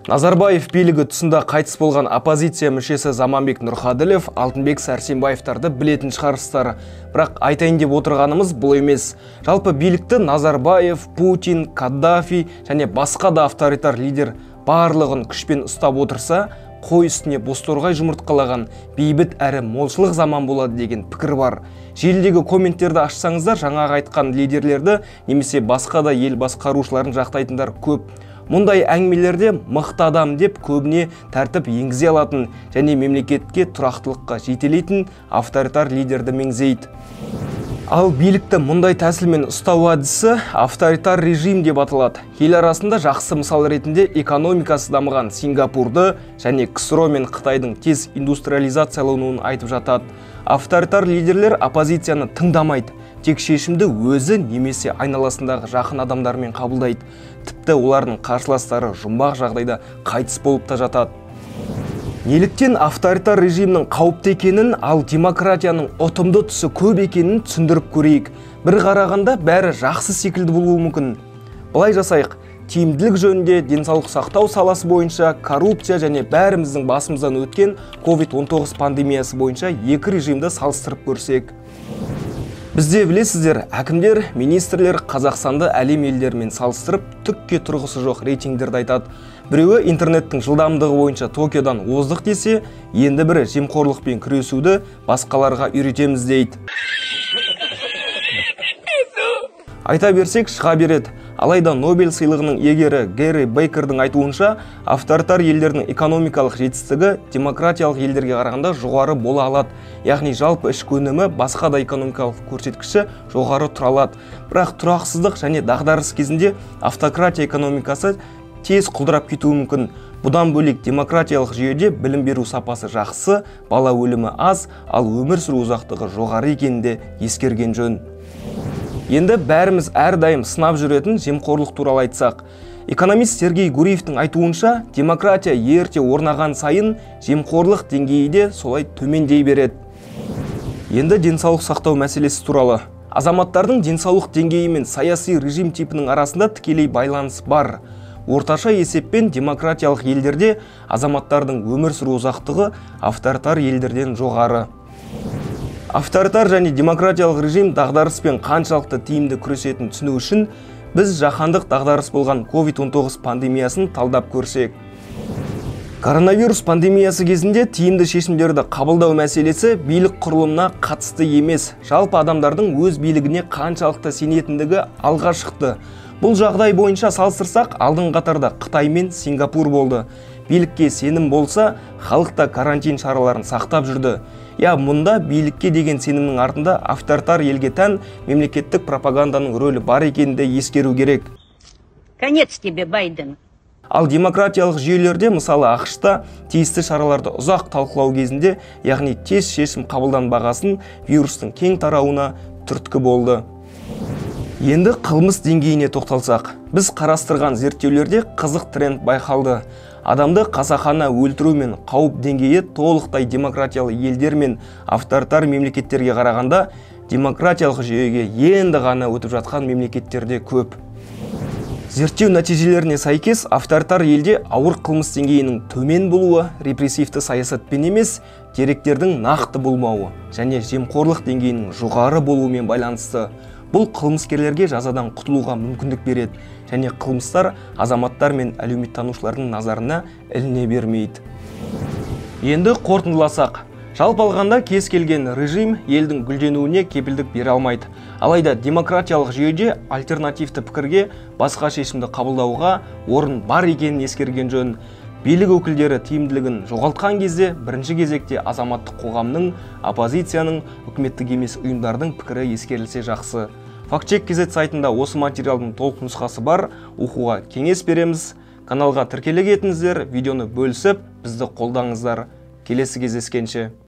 Назарбаев билігі тұсында қайтыс болған оппозиция мүшесі Заманбек Нұрқаділов, Алтынбек Сәрсенбаевтарды білетін шығарсыздар. Бірақ айтайын деп отырғанымыз бұл емес. Жалпы билікті Назарбаев, Путин, Каддафи және басқа да авторитар лидер барлығын күшпен ұстап отырса, қой үстіне бозторғай жұмыртқалаған бейбіт әрі молшылық заман болады деген пікір бар. Желідегі комменттерді ашсаңыздар, жаңағы айтқан лидерлерді немесе басқа да ел басқарушыларын жақтайтындар көп. Мұндай әңгімелерде мықты адам деп көбіне тәртіп енгізе алатын және мемлекетке тұрақтылыққа жетелейтін авторитар лидерді меңзейді. Ал билікті мұндай тәсілмен ұстау әдісі авторитар режим деп аталады. Ел арасында жақсы мысал ретінде экономикасы дамыған Сингапурды және КСРО мен Қытайдың тез индустриализациялануын айтып жатады. Авторитар лидерлер оппозицияны тыңдамайды, тек шешімді өзі немесе айналасындағы жақын адамдармен қабылдайды. Тіпті олардың қарсыластары жұмбақ жағдайда қайтыс болып та жатады. Неліктен авторитар режимнің қауіпті екенін, ал демократияның ұтымды тұсы көп екенін түсіндіріп көрейік. Бір қарағанда бәрі жақсы секілді болуы мүмкін. Былай жасайық. Тиімділік жөнінде денсаулық сақтау саласы бойынша, коррупция және бәріміздің басымыздан өткен COVID-19 пандемиясы бойынша екі режимді салыстырып көрсек. Бізде білесіздер, әкімдер, министрлер Қазақстанды әлем елдерімен салыстырып түкке тұрғысы жоқ рейтингтерді айтады. Біреуі интернеттің жылдамдығы бойынша Токиодан оздық десе, енді бірі жемқорлықпен күресуді басқаларға үйретеміз дейді. Айта берсек шыға береді. Алайда Нобель сыйлығының иегері Гэри Бейкердің айтуынша, авторитар елдердің экономикалық жетістігі демократиялық елдерге қарағанда жоғары бола алады. Яғни жалпы ішкі өнімі басқа да экономикалық көрсеткіші жоғары тұра алады. Бірақ тұрақсыздық және дағдарыс кезінде автократия экономикасы тез құлдырап кетуі мүмкін. Бұдан бөлек демократиялық жүйеде білім беру сапасы жақсы, бала өлімі аз, ал өмір сүру ұзақтығы жоғары екенінде ескерген жөн. Енді бәріміз әрдайым сынап жүретін жемқорлық туралы айтсақ. Экономист Сергей Гуриевтің айтуынша, демократия ерте орнаған сайын жемқорлық деңгейі де солай төмендей береді. Енді денсаулық сақтау мәселесі туралы. Азаматтардың денсаулық деңгейі мен саяси режим типінің арасында тікелей байланыс бар. Орташа есеппен демократиялық елдерде азаматтардың өмір сүру ұзақтығы авторитар елдерден жоғары. Авторитар және демократиялық режим дағдарыспен қаншалықты тиімді күресетінін түсіну үшін біз жаһандық дағдарыс болған COVID-19 пандемиясын талдап көрсек. Коронавирус пандемиясы кезінде тиімді шешімдерді қабылдау мәселесі билік құрылымына қатысты емес, жалпы адамдардың өз билігіне қаншалықты сенетіндігі алға шықты. Бұл жағдай бойынша салыстырсақ, алдың қатарда Қытай мен Сингапур болды. Билікке сенім болса, халықта карантин шараларын сақтап жүрді. Мұнда билікке деген сенімнің артында авторитар елге тән мемлекеттік пропаганданың рөлі бар екенді ескеру керек. Конец тебе, Байден. Ал демократиялық жүйелерде, мысалы ақш-та тиісті шараларды ұзақ талқылау кезінде, яғни тез шешім қабылданбағасын вирустың кең тарауына түрткі болды. Енді қылмыс деңгейіне тоқталсақ, біз қарастырған зерттеулерде қызық тренд байқалды. Адамды қасақана өлтіру мен қауіп деңгейі толықтай демократиялы елдер мен авторитар мемлекеттерге қарағанда демократиялық жүйеге енді ғана өтіп жатқан мемлекеттерде көп. Зерттеу нәтижелеріне сәйкес, авторитар елде ауыр қылмыс деңгейінің төмен болуы репрессивті саясатпен емес, деректердің нақты болмауы және жемқорлық деңгейінің жоғары болуымен байланысты. Бұл қылмыскерлерге жазадан құтылуға мүмкіндік береді және қылмыстар азаматтар мен әлеуметтанушылардың назарына іліне бермейді. Енді қорытындыласақ, жалпы алғанда кез келген режим елдің гүлденуіне кепілдік бере алмайды. Алайда демократиялық жүйеде альтернативті пікірге, басқа шешімді қабылдауға орын бар екенін ескерген жөн. Билік өкілдері тиімділігін жоғалтқан кезде бірінші кезекте азаматтық қоғамның, оппозицияның, үкіметтік емес ұйымдардың пікірі ескерілсе жақсы. Фактчек.kz сайтында осы материалдың толық нұсқасы бар, оқуға кеңес береміз. Каналға тіркеле кетіңіздер, видеоны бөлісіп, бізді қолдаңыздар. Келесі кездескенше.